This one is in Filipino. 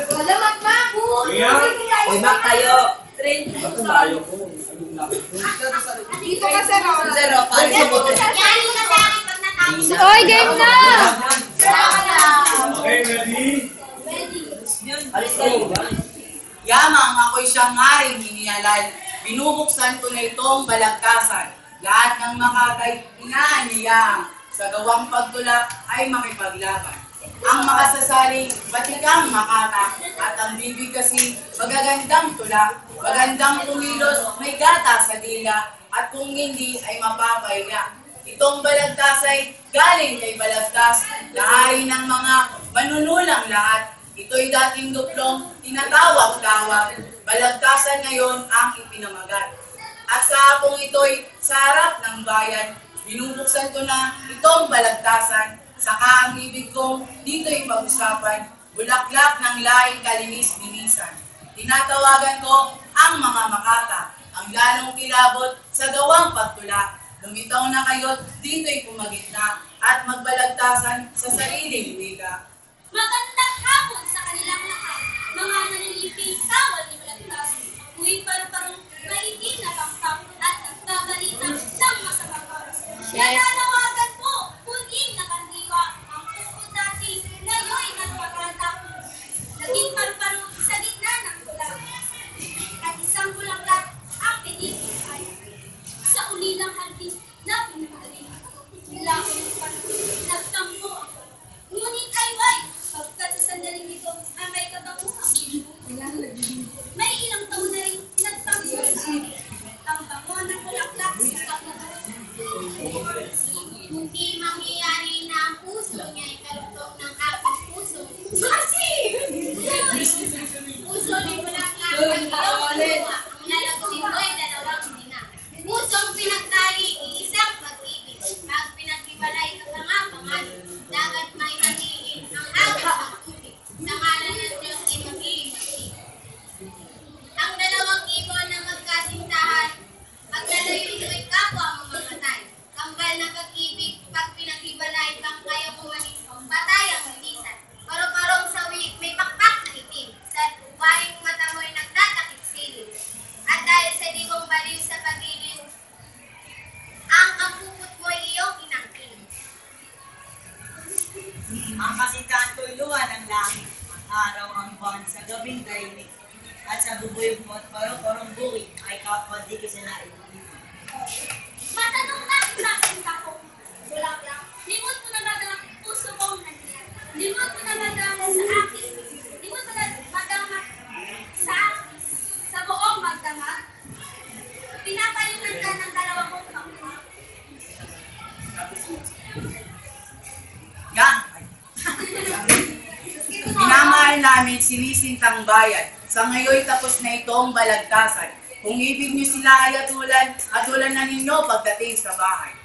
Salamat, Maku! Uy, Mac, tayo! Tayo ko. Dito ka, Zero. Zero, paano mo? Oy, game na! Okay, ready? Alis tayo. Yamang ako'y siyang maring hinihalal. Binubuksan ko na itong balagtasan. Lahat ng makakay inaaniyang sa gawang pagtulak ay makipaglaban. Ang makasasari, batikang makata, at ang bibig kasi magagandang tulak, magandang kumilos, may gata sa dila, at kung hindi ay mapapahiya. Itong balagtas ay galing kay balagtas, lahari ng mga manunulang lahat. Ito'y dating duplong, tinatawag-tawag, balagtasan ngayon ang ipinamagat. At sa hapong ito'y sa harap ng bayan, binubuksan ko na itong balagtasan, saka ang ibig kong dito'y pag-usapan, bulaklak ng laing kalinis-linisan. Tinatawagan ko ang mga makata, ang lalong kilabot sa gawang pagtulak. Lumitaw na kayo't dito'y pumagitna at magbalagtasan sa sariling wika. Magandang hapon sa kanilang lahat, mga naniliping kawal ni Balagtas. Ako'y paru-parong maitim na pangkap at nagbabalita ng masamang oras. Nananawagan po, punin na kandiwa, ang tukod natin ngayon nagpaganda. Naging paru-paro sa gitna ng tulang. At isang bulaklak ang pinipilay. Sa ulilang haldis na pinagaling. Laki ng panahon, nagtampo ako. Ngunit ay pagkat sa sandaling ito ay may kabanguhang may ilang taon na rin nagtampo sa akin. Ang bango ng bulaklak sikat na Hindi mangyayari na ang puso niya ay kalugtong ng aking puso. Masi! Puso ni bulaklak ay iyong kinuha. Ang lalagsin ko ay dalawang dina. Pusong pinagtali, iisang pag-ibig. Pag pinaghibalay ng mga pangalan, dagat may hatiin ang agos ng tubig. Sa ngalan ng Diyos ay mag-iingat. Ang dalawang ibon na magkasintahan, paglalayo ito ay kapwa ang mamatay. Kambal na pag-ibig, pag pinaghibalay kang kaya kumalis, patay ang halisan. Paro-parong sawi, may pakpak na itim. Sa waring mata mo'y nagtatakip silid. At dahil sa libong baliw sa pagilid, ang pupot mo'y iyong inangkin. Ang kasintahan ko'y luha ng langit, ang araw ang buwan sa gabing tahimik, at sa bubuyog mo at parang buwi ay kapwa di ko sinain. Matanong na nasinta ko. Bulaklak, limot mo na madama puso kong nandiyan. Limot mo na madama sa akin. Limot mo na madama sa buong magdama. Pinapayungan ka ng dalawang mong pangkuma. Yan! Minamahal namin sinisintang bayan. Sa ngayon tapos na itong balagtasan. Kung ibig niyo sila ay atulan na ninyo pagdating sa bahay.